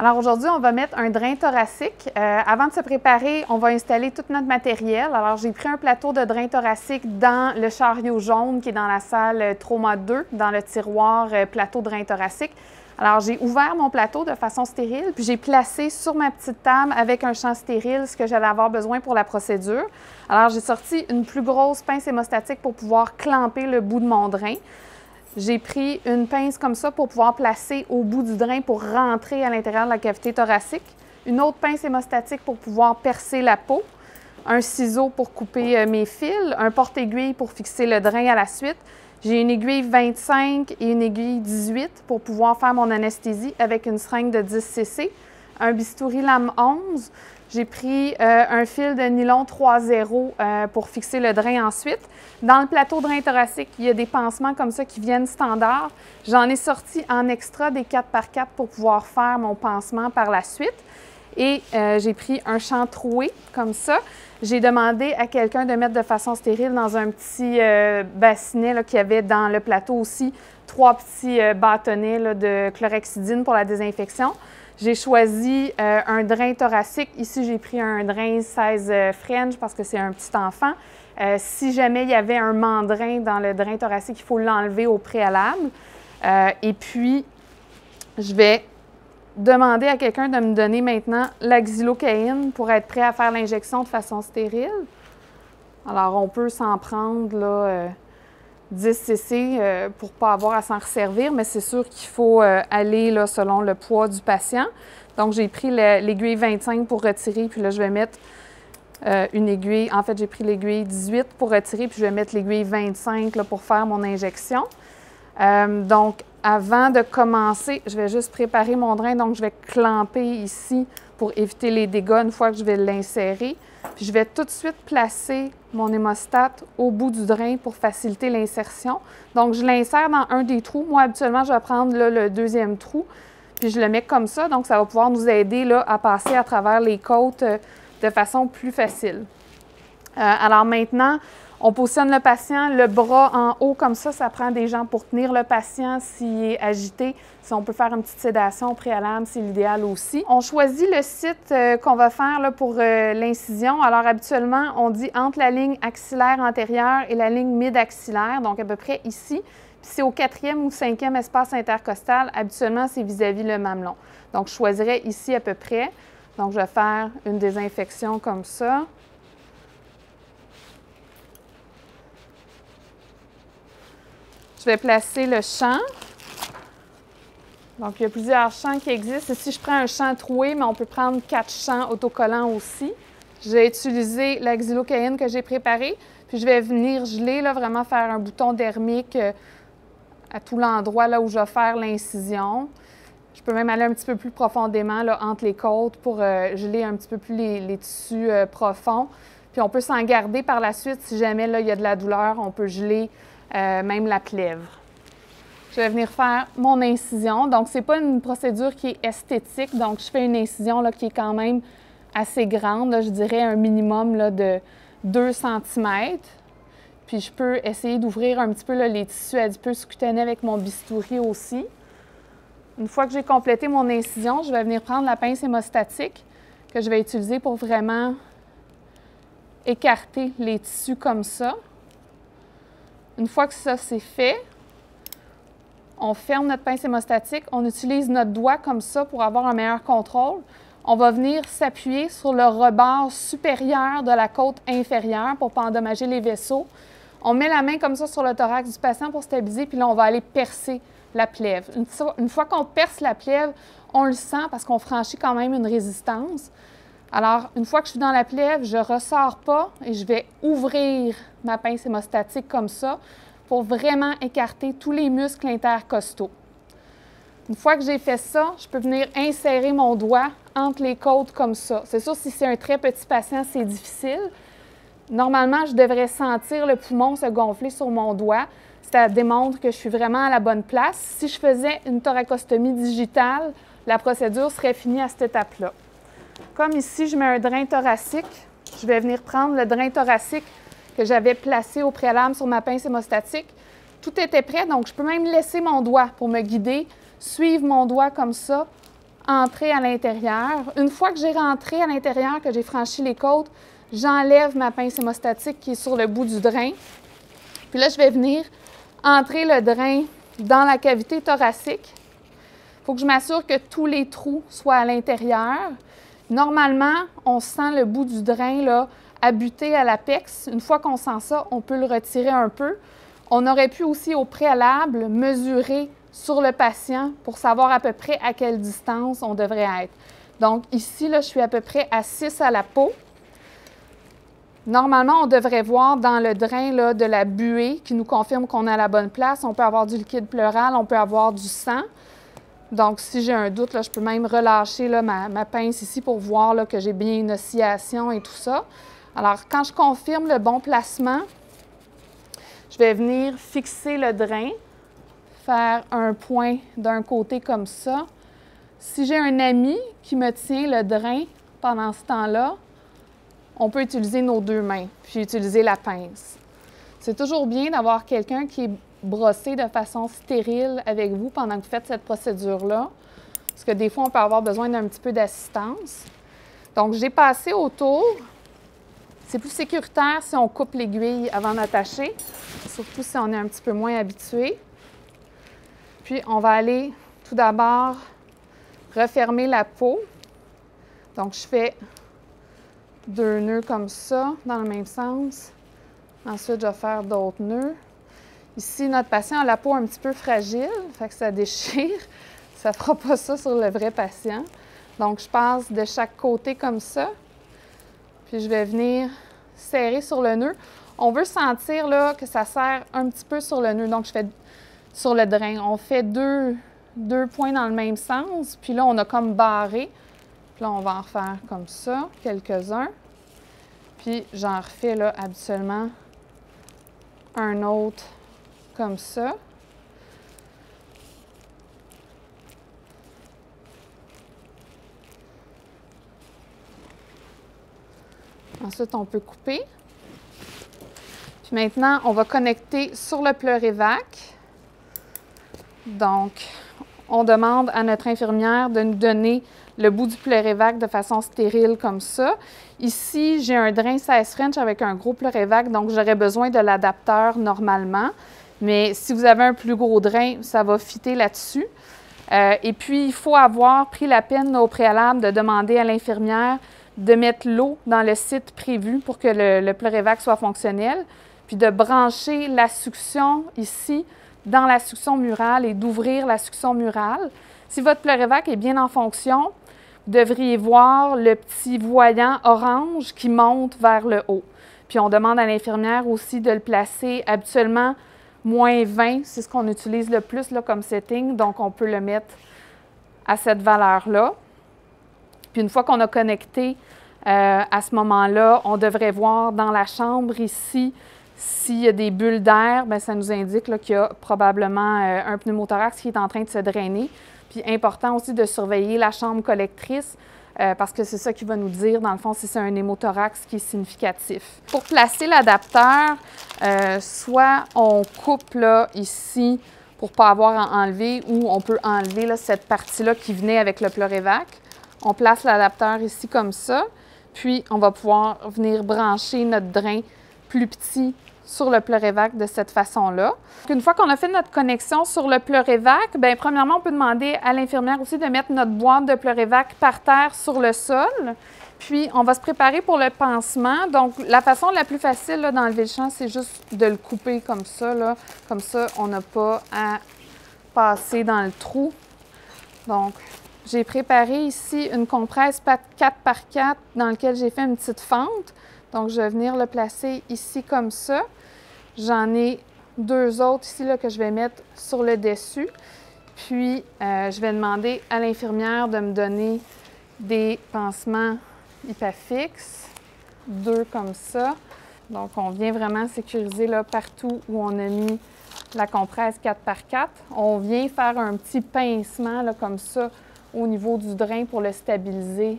Alors aujourd'hui, on va mettre un drain thoracique. Avant de se préparer, on va installer tout notre matériel. Alors j'ai pris un plateau de drain thoracique dans le chariot jaune qui est dans la salle Trauma 2, dans le tiroir plateau drain thoracique. Alors j'ai ouvert mon plateau de façon stérile, puis j'ai placé sur ma petite table avec un champ stérile ce que j'allais avoir besoin pour la procédure. Alors j'ai sorti une plus grosse pince hémostatique pour pouvoir clamper le bout de mon drain. J'ai pris une pince comme ça pour pouvoir placer au bout du drain pour rentrer à l'intérieur de la cavité thoracique. Une autre pince hémostatique pour pouvoir percer la peau. Un ciseau pour couper mes fils. Un porte-aiguille pour fixer le drain à la suite. J'ai une aiguille 25 et une aiguille 18 pour pouvoir faire mon anesthésie avec une seringue de 10 cc. Un bistouri lame 11. J'ai pris un fil de nylon 3,0 pour fixer le drain ensuite. Dans le plateau drain thoracique, il y a des pansements comme ça qui viennent standard. J'en ai sorti en extra des 4x4 pour pouvoir faire mon pansement par la suite. Et j'ai pris un champ troué comme ça. J'ai demandé à quelqu'un de mettre de façon stérile dans un petit bassinet qu'il y avait dans le plateau aussi, 3 petits bâtonnets là, de chlorhexidine pour la désinfection. J'ai choisi un drain thoracique. Ici, j'ai pris un drain 16 French parce que c'est un petit enfant. Si jamais il y avait un mandrin dans le drain thoracique, il faut l'enlever au préalable. Et puis, je vais demander à quelqu'un de me donner maintenant la xylocaïne pour être prêt à faire l'injection de façon stérile. Alors, on peut s'en prendre là, 10 cc pour ne pas avoir à s'en resservir, mais c'est sûr qu'il faut aller là, selon le poids du patient. Donc, j'ai pris l'aiguille 25 pour retirer, puis là, je vais mettre une aiguille. En fait, j'ai pris l'aiguille 18 pour retirer, puis je vais mettre l'aiguille 25 là, pour faire mon injection. Donc, avant de commencer, je vais juste préparer mon drain. Donc, je vais clamper ici pour éviter les dégâts une fois que je vais l'insérer. Puis, je vais tout de suite placer mon hémostate au bout du drain pour faciliter l'insertion. Donc, je l'insère dans un des trous. Moi, habituellement, je vais prendre là, le deuxième trou, puis je le mets comme ça. Donc, ça va pouvoir nous aider là, à passer à travers les côtes de façon plus facile. Alors maintenant, on positionne le patient, le bras en haut comme ça prend des gens pour tenir le patient s'il est agité. Si on peut faire une petite sédation préalable, c'est l'idéal aussi. On choisit le site qu'on va faire là, pour l'incision. Alors habituellement, on dit entre la ligne axillaire antérieure et la ligne mid-axillaire, donc à peu près ici. Puis c'est au 4e ou 5e espace intercostal. Habituellement, c'est vis-à-vis le mamelon. Donc je choisirais ici à peu près. Donc je vais faire une désinfection comme ça. Je vais placer le champ. Donc, il y a plusieurs champs qui existent. Ici, je prends un champ troué, mais on peut prendre 4 champs autocollants aussi. J'ai utilisé la xylocaïne que j'ai préparée, puis je vais venir geler, là, vraiment faire un bouton dermique à tout l'endroit là où je vais faire l'incision. Je peux même aller un petit peu plus profondément là, entre les côtes pour geler un petit peu plus les tissus profonds. Puis on peut s'en garder par la suite si jamais là, il y a de la douleur, on peut geler même la plèvre. Je vais venir faire mon incision. Donc, ce n'est pas une procédure qui est esthétique. Donc, je fais une incision là, qui est quand même assez grande. Là, je dirais un minimum là, de 2 cm. Puis, je peux essayer d'ouvrir un petit peu là, les tissus adipeux sous-cutanés avec mon bistouri aussi. Une fois que j'ai complété mon incision, je vais venir prendre la pince hémostatique que je vais utiliser pour vraiment écarter les tissus comme ça. Une fois que ça c'est fait, on ferme notre pince hémostatique, on utilise notre doigt comme ça pour avoir un meilleur contrôle. On va venir s'appuyer sur le rebord supérieur de la côte inférieure pour ne pas endommager les vaisseaux. On met la main comme ça sur le thorax du patient pour stabiliser, puis là, on va aller percer la plèvre. Une fois qu'on perce la plèvre, on le sent parce qu'on franchit quand même une résistance. Alors, une fois que je suis dans la plèvre, je ne ressors pas et je vais ouvrir ma pince hémostatique comme ça pour vraiment écarter tous les muscles intercostaux. Une fois que j'ai fait ça, je peux venir insérer mon doigt entre les côtes comme ça. C'est sûr, si c'est un très petit patient, c'est difficile. Normalement, je devrais sentir le poumon se gonfler sur mon doigt. Ça démontre que je suis vraiment à la bonne place. Si je faisais une thoracostomie digitale, la procédure serait finie à cette étape-là. Comme ici, je mets un drain thoracique, je vais venir prendre le drain thoracique que j'avais placé au préalable sur ma pince hémostatique. Tout était prêt, donc je peux même laisser mon doigt pour me guider, suivre mon doigt comme ça entrer à l'intérieur. Une fois que j'ai rentré à l'intérieur, que j'ai franchi les côtes, j'enlève ma pince hémostatique qui est sur le bout du drain. Puis là, je vais venir entrer le drain dans la cavité thoracique. Il faut que je m'assure que tous les trous soient à l'intérieur. Normalement, on sent le bout du drain là, abuté à l'apex. Une fois qu'on sent ça, on peut le retirer un peu. On aurait pu aussi au préalable mesurer sur le patient pour savoir à peu près à quelle distance on devrait être. Donc ici, là, je suis à peu près à 6 à la peau. Normalement, on devrait voir dans le drain là, de la buée qui nous confirme qu'on est à la bonne place. On peut avoir du liquide pleural, on peut avoir du sang. Donc, si j'ai un doute, là, je peux même relâcher là, ma pince ici pour voir là, que j'ai bien une oscillation et tout ça. Alors, quand je confirme le bon placement, je vais venir fixer le drain, faire un point d'un côté comme ça. Si j'ai un ami qui me tient le drain pendant ce temps-là, on peut utiliser nos deux mains, puis utiliser la pince. C'est toujours bien d'avoir quelqu'un qui est brossé de façon stérile avec vous pendant que vous faites cette procédure-là, parce que des fois, on peut avoir besoin d'un petit peu d'assistance. Donc, j'ai passé autour. C'est plus sécuritaire si on coupe l'aiguille avant d'attacher, surtout si on est un petit peu moins habitué. Puis, on va aller tout d'abord refermer la peau. Donc, je fais 2 nœuds comme ça, dans le même sens. Ensuite, je vais faire d'autres nœuds. Ici, notre patient a la peau un petit peu fragile, fait que ça déchire. Ça ne fera pas ça sur le vrai patient. Donc, je passe de chaque côté comme ça. Puis, je vais venir serrer sur le nœud. On veut sentir là, que ça serre un petit peu sur le nœud. Donc, je fais sur le drain. On fait deux points dans le même sens. Puis là, on a comme barré. Puis là, on va en refaire comme ça, quelques-uns. Puis j'en refais là habituellement un autre comme ça. Ensuite, on peut couper. Puis maintenant, on va connecter sur le Pleurévac. Donc, on demande à notre infirmière de nous donner le bout du Pleurévac de façon stérile comme ça. Ici, j'ai un drain 16 French avec un gros Pleurévac, donc j'aurais besoin de l'adapteur normalement. Mais si vous avez un plus gros drain, ça va fitter là-dessus. Et puis, il faut avoir pris la peine au préalable de demander à l'infirmière de mettre l'eau dans le site prévu pour que le Pleurévac soit fonctionnel, puis de brancher la succion ici dans la succion murale et d'ouvrir la succion murale. Si votre Pleurévac est bien en fonction, vous devriez voir le petit voyant orange qui monte vers le haut. Puis on demande à l'infirmière aussi de le placer habituellement moins 20, c'est ce qu'on utilise le plus là, comme setting, donc on peut le mettre à cette valeur-là. Puis une fois qu'on a connecté, à ce moment-là, on devrait voir dans la chambre ici, s'il y a des bulles d'air, bien, ça nous indique qu'il y a probablement un pneumothorax qui est en train de se drainer. Puis important aussi de surveiller la chambre collectrice parce que c'est ça qui va nous dire, dans le fond, si c'est un hémothorax qui est significatif. Pour placer l'adapteur, soit on coupe là, ici pour ne pas avoir à enlever, ou on peut enlever là, cette partie-là qui venait avec le Pleurévac. On place l'adapteur ici comme ça, puis on va pouvoir venir brancher notre drain plus petit sur le Pleurévac de cette façon-là. Une fois qu'on a fait notre connexion sur le Pleurévac, bien, premièrement, on peut demander à l'infirmière aussi de mettre notre boîte de Pleurévac par terre sur le sol. Puis, on va se préparer pour le pansement. Donc, la façon la plus facile d'enlever le champ, c'est juste de le couper comme ça. Là. Comme ça, on n'a pas à passer dans le trou. Donc, j'ai préparé ici une compresse 4x4 dans laquelle j'ai fait une petite fente. Donc, je vais venir le placer ici comme ça. J'en ai 2 autres ici là, que je vais mettre sur le dessus. Puis, je vais demander à l'infirmière de me donner des pansements Hypafix, 2 comme ça. Donc, on vient vraiment sécuriser là, partout où on a mis la compresse 4x4. On vient faire un petit pincement là, comme ça au niveau du drain pour le stabiliser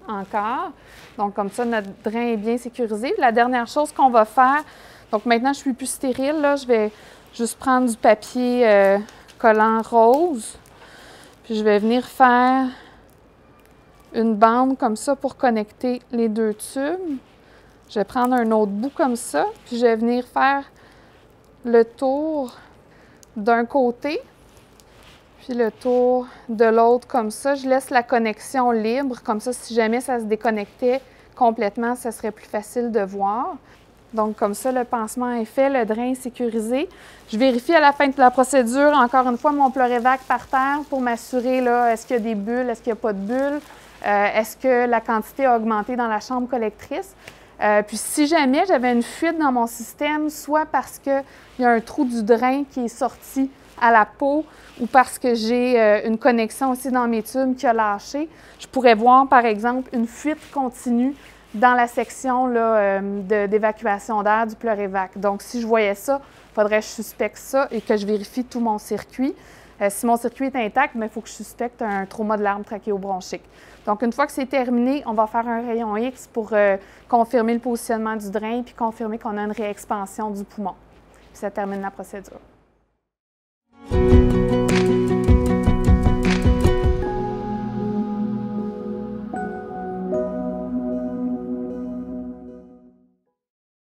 encore. Donc, comme ça, notre drain est bien sécurisé. La dernière chose qu'on va faire, donc maintenant, je ne suis plus stérile, là, je vais juste prendre du papier collant rose. Puis, je vais venir faire une bande comme ça pour connecter les deux tubes. Je vais prendre un autre bout comme ça, puis je vais venir faire le tour d'un côté, puis le tour de l'autre comme ça. Je laisse la connexion libre, comme ça, si jamais ça se déconnectait complètement, ça serait plus facile de voir. Donc, comme ça, le pansement est fait, le drain est sécurisé. Je vérifie à la fin de la procédure, encore une fois, mon Pleurevac par terre pour m'assurer, là, est-ce qu'il y a des bulles, est-ce qu'il n'y a pas de bulles, est-ce que la quantité a augmenté dans la chambre collectrice. Puis si jamais j'avais une fuite dans mon système, soit parce qu'il y a un trou du drain qui est sorti à la peau ou parce que j'ai une connexion aussi dans mes tubes qui a lâché, je pourrais voir, par exemple, une fuite continue dans la section d'évacuation d'air du Pleurevac. Donc, si je voyais ça, il faudrait que je suspecte ça et que je vérifie tout mon circuit. Si mon circuit est intact, il faut que je suspecte un trauma de l'arbre trachéobronchique. Donc, une fois que c'est terminé, on va faire un rayon X pour confirmer le positionnement du drain puis confirmer qu'on a une réexpansion du poumon. Puis ça termine la procédure.